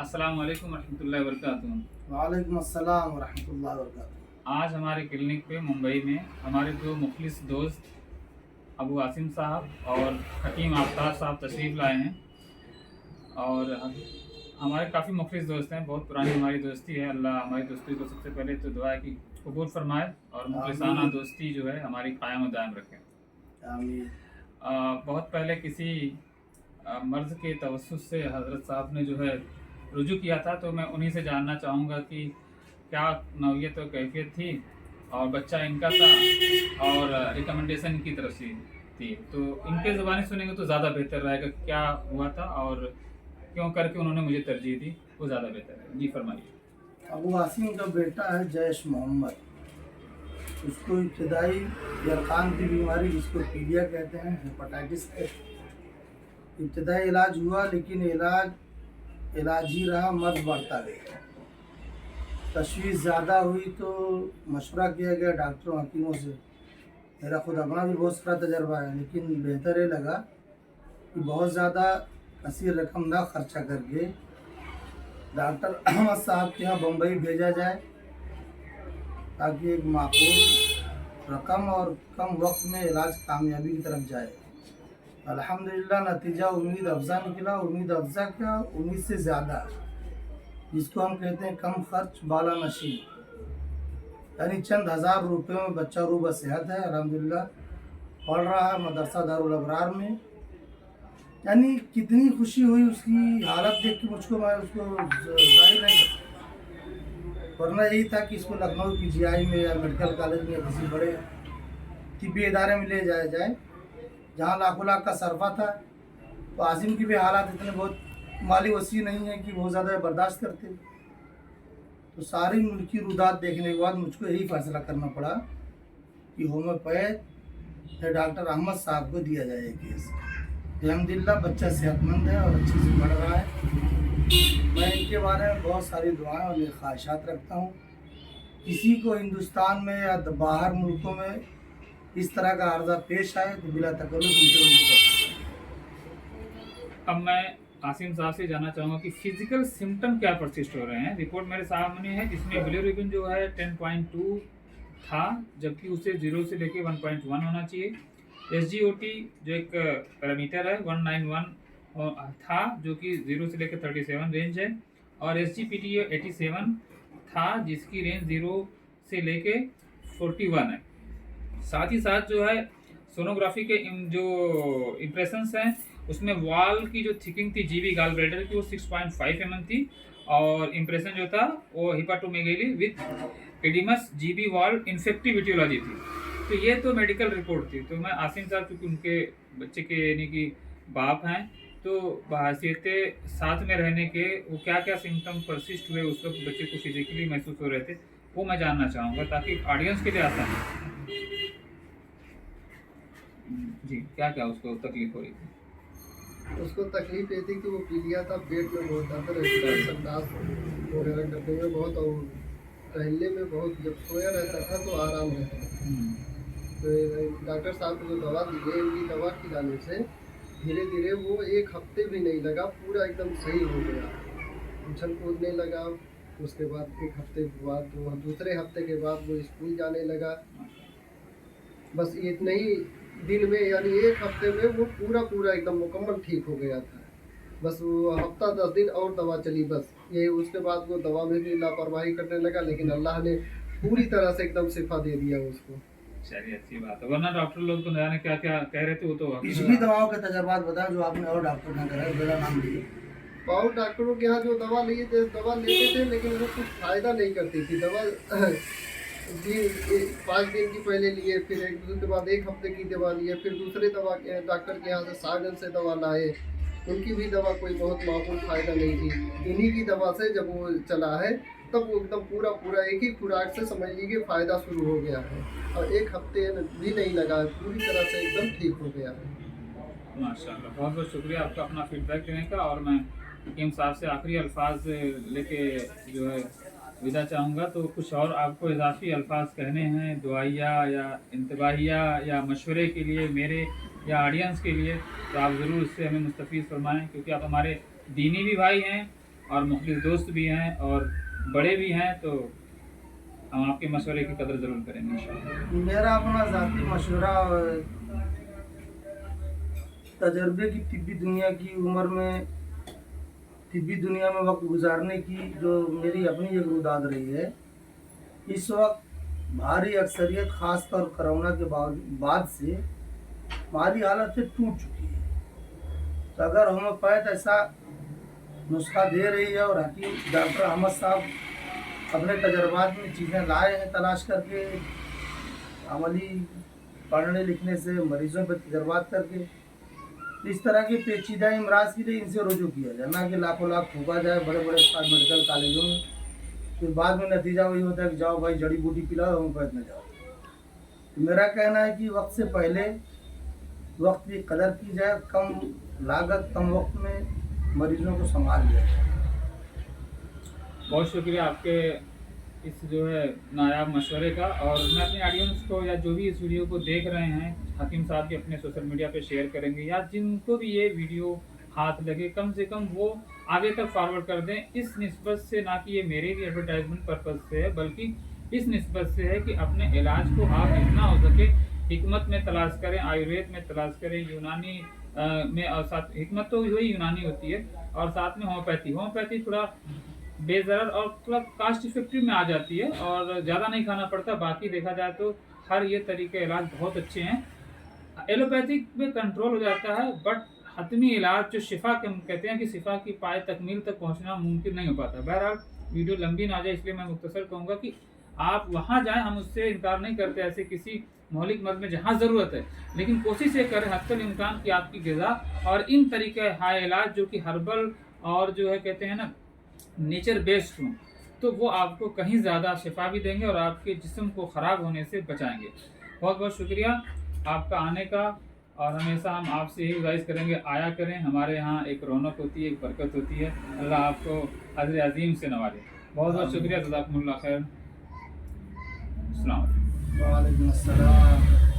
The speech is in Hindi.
अस्सलाम वालेकुम रहमतुल्लाहि व बरकातुहू। वालेकुम अस्सलाम वरहमतुल्लाहि वबरकातुहू। आज हमारे क्लिनिक पे मुंबई में हमारे दो मुखलिस दोस्त अबू आसिम साहब और हकीम आफ्ताब साहब तशरीफ़ लाए हैं। और हमारे काफ़ी मुखलिस दोस्त हैं, बहुत पुरानी हमारी दोस्ती है। अल्लाह हमारी दोस्ती को सबसे पहले तो दुआ है कि कबूल फरमाए और मुखलिसाना आमीन दोस्ती जो है हमारी कायम और दायम रखें। आमीन। बहुत पहले किसी मर्ज़ के तवस्सुस से हज़रत साहब ने जो है रुजू किया था, तो मैं उन्हीं से जानना चाहूँगा कि क्या नौयत और कैफियत थी और बच्चा इनका था और रिकमेंडेशन इनकी तरफ से थी। तो इनके ज़बानी सुनेंगे तो ज़्यादा बेहतर रहेगा, क्या हुआ था और क्यों करके उन्होंने मुझे तरजीह दी, वो ज़्यादा बेहतर है। जी फरमाइए। अबू आसिम का बेटा है जैश मोहम्मद। उसको इब्तदाई यरकान की बीमारी जिसको पीलिया कहते हैं, हेपेटाइटिस है। इब्तदाई इलाज हुआ लेकिन इलाज ही रहा, मर्ज बढ़ता गया। तशवीश ज़्यादा हुई तो मशवरा किया गया डॉक्टरों हकीमों से। मेरा खुद अपना भी बहुत सारा तजर्बा है, लेकिन बेहतर ये लगा कि बहुत ज़्यादा कसीर रकम ना खर्चा करके डॉक्टर अहमद साहब के यहाँ बम्बई भेजा जाए, ताकि एक माकूल रकम और कम वक्त में इलाज कामयाबी की तरफ जाए। अल्हम्दुलिल्लाह नतीजा उम्मीद अफजा निकला। उम्मीद अफजा क्या, उम्मीद से ज़्यादा, जिसको हम कहते हैं कम खर्च बाला नशी। यानी चंद हज़ार रुपये में बच्चा रूबा सेहत है, अल्हम्दुलिल्लाह पढ़ रहा है मदरसा दारुल अबरार में। यानी कितनी खुशी हुई उसकी हालत देख के मुझको, मैं उसको जाहिर नहीं कर सकता। वरना यही था कि इसको लखनऊ PGI में या मेडिकल कॉलेज में या किसी बड़े तिब्बी इदारे में ले जाया जाए, जहाँ लाखों लाख का सरफा था। तो आसिम की भी हालात इतने बहुत माली वसी नहीं है कि बहुत ज़्यादा बर्दाश्त करते। तो सारी मुल्की रुदात देखने के बाद मुझको यही फैसला करना पड़ा कि होम्योपैथ डॉक्टर अहमद साहब को दिया जाए केस। अल्हम्दुलिल्लाह बच्चा सेहतमंद है और अच्छे से पढ़ रहा है। मैं इनके बारे में बहुत सारी दुआएं और ख्वाहिशात रखता हूँ। किसी को हिंदुस्तान में या बाहर मुल्कों में इस तरह का अर्जा पेश आए तो बिला तकल्लुफ इनसे रुजू कर सकते हैं। अब मैं आसिम साहब से जानना चाहूँगा कि फिजिकल सिम्टम क्या परसिस्ट हो रहे हैं। रिपोर्ट मेरे सामने है जिसमें बिलिरुबिन जो है 10.2 था, जबकि उसे 0 से लेके 1.1 होना चाहिए। SGOT जो एक पैरामीटर है 191 था, जो कि 0 से लेकर 37 रेंज है। और SGPT 87 था, जिसकी रेंज 0 से लेके 41 है। साथ ही साथ जो है सोनोग्राफी के जो इम्प्रेशंस हैं उसमें वॉल की जो थिकिंग थी जीबी गाल ब्लैडर की, वो 6.5 mm थी। और इम्प्रेशन जो था वो हिपाटोमेगेली विथ एडिमस जीबी वॉल इन्फेक्टिविटियोलॉजी थी। तो ये तो मेडिकल रिपोर्ट थी। तो मैं आसिम साहब, क्योंकि उनके बच्चे के यानी कि बाप हैं, तो बहैसियत साथ में रहने के वो क्या क्या सिम्टम परसिस्ट हुए उस वक्त बच्चे को फिजिकली महसूस हो रहे थे, वो मैं जानना चाहूँगा ताकि ऑडियंस के लिए आसान हो। जी, क्या क्या उसको तकलीफ हो रही थी? उसको तकलीफ ये थी कि वो पीलिया था, पेट में बहुत दर्द, संडास वगैरह करने में बहुत, और टहलने में बहुत, जब सोया रहता था तो आराम रहता था। तो डॉक्टर साहब ने जो दवा दी है, उनकी दवा खिलाने से धीरे धीरे वो 1 हफ्ते भी नहीं लगा, पूरा एकदम सही हो गया। उछल कूदने लगा। उसके बाद 1 हफ्ते के बाद, वो दूसरे हफ्ते के बाद वो स्कूल जाने लगा। बस इतने ही दिन में, यानी 1 हफ्ते में वो पूरा एकदम मुकम्मल ठीक हो गया था। बस वो हफ्ता 10 दिन और दवा चली, बस ये। उसके बाद वो दवा में भी लापरवाही करने लगा, लेकिन अल्लाह ने पूरी तरह से एकदम शिफा दे दिया उसको। चलिए, अच्छी बात है। वरना डॉक्टर लोग तो जाने क्या क्या कह रहे थे, वो तो पिछली दवाओं के तजर्बात बताएं जो आपने और डॉक्टर ने कराए, मेरा नाम लिए। और डॉक्टरों के यहाँ जो दवा लेते थे, लेकिन वो कुछ फ़ायदा नहीं करती थी दवा। 5 दिन की पहले लिए, फिर एक दूसरे के बाद 1 हफ्ते की दवा लिए, फिर दूसरे दवा के डॉक्टर के यहाँ से सागन से दवा लाए। उनकी भी दवा कोई बहुत माकूल फ़ायदा नहीं थी। इन्हीं की दवा से जब वो चला है, तब वो एकदम पूरा एक ही खुराक से समझ लीजिए फ़ायदा शुरू हो गया है। और 1 हफ्ते भी नहीं लगा, पूरी तरह से एकदम ठीक हो गया है। माशाल्लाह, बहुत बहुत शुक्रिया आपका अपना फीडबैक देने का। और मैं हकीम साहब से आखिरी अल्फाज लेके जो है विदा चाहूँगा। तो कुछ और आपको इजाफी अल्फाज कहने हैं, दुआइया या इंतबाहिया या मशवरे के लिए मेरे या ऑडियंस के लिए, तो आप ज़रूर इससे हमें मुस्तफ़ीज़ फरमाएँ, क्योंकि आप हमारे दीनी भी भाई हैं और मुखलिस दोस्त भी हैं और बड़े भी हैं, तो हम आपके मशवरे की कदर ज़रूर करेंगे इंशाअल्लाह। मेरा अपना ज़ाती मशवरा तजर्बे की तिब्बी दुनिया की उम्र में, तिब्बी दुनिया में वक्त गुजारने की जो मेरी अपनी एक रुदाद रही है, इस वक्त भारी अक्सरियत खासतौर कोरोना के बाद से हमारी हालत से टूट चुकी है। तो अगर होम्योपैथ ऐसा नुस्खा दे रही है और हकीम डॉक्टर अहमद साहब अपने तजर्बात में चीज़ें लाए हैं तलाश करके, अमली पढ़ने लिखने से मरीजों पर तजर्बात करके, इस तरह के पेचीदा इमराज के लिए इनसे रुजू किया जाए, ना कि लाखों लाख फूका जाए बड़े बड़े मेडिकल कॉलेजों में। फिर बाद में नतीजा वही होता है कि जाओ भाई जड़ी बूटी पिलाओ, होम्योपैथ में जाओ। तो मेरा कहना है कि वक्त से पहले वक्त की कदर की जाए, कम लागत कम वक्त में मरीजों को संभाल लिया जाए। बहुत शुक्रिया आपके इस जो है नायाब मशवरे का। और मैं अपने ऑडियंस को या जो भी इस वीडियो को देख रहे हैं हकीम साहब के अपने सोशल मीडिया पे शेयर करेंगे, या जिनको भी ये वीडियो हाथ लगे कम से कम वो आगे तक फॉरवर्ड कर दें, इस निस्बत से, ना कि ये मेरे भी एडवर्टाइजमेंट पर्पज़ से है, बल्कि इस निस्बत से है कि अपने इलाज को आप जितना हो सके हिकमत में तलाश करें, आयुर्वेद में तलाश करें, यूनानी में, और साथ हिकमत तो वही यूनानी होती है, और साथ में होम्योपैथी थोड़ा बेज़रर और थोड़ा कास्ट इफेक्टिव में आ जाती है और ज़्यादा नहीं खाना पड़ता। बाकी देखा जाए तो हर ये तरीके इलाज बहुत अच्छे हैं। एलोपैथिक में कंट्रोल हो जाता है, बट हतमी इलाज जो शिफा के हम कहते हैं कि शिफा की पाए तकमील तक पहुंचना मुमकिन नहीं हो पाता। बहरहाल वीडियो लंबी ना जाए इसलिए मैं मुख्तसर कहूँगा कि आप वहाँ जाएं, हम उससे इनकार नहीं करते ऐसे किसी मौलिक मर्ज में जहाँ ज़रूरत है, लेकिन कोशिश ये करें हत्तल इम्कान की आपकी ग़िज़ा और इन तरीके हाई इलाज जो कि हर्बल और जो है कहते हैं ना नेचर बेस्ड हों, तो वो आपको कहीं ज़्यादा शिफा भी देंगे और आपके जिस्म को ख़राब होने से बचाएंगे। बहुत बहुत शुक्रिया आपका आने का, और हमेशा हम आपसे यही गुजारिश करेंगे आया करें। हमारे यहाँ एक रौनक होती है, एक बरकत होती है। अल्लाह आपको अज़्र अज़ीम से नवाजे। बहुत बहुत शुक्रिया, जज़ाकुमुल्लाह खैर। अस्सलाम वालेकुम। वालेकुम अस्सलाम।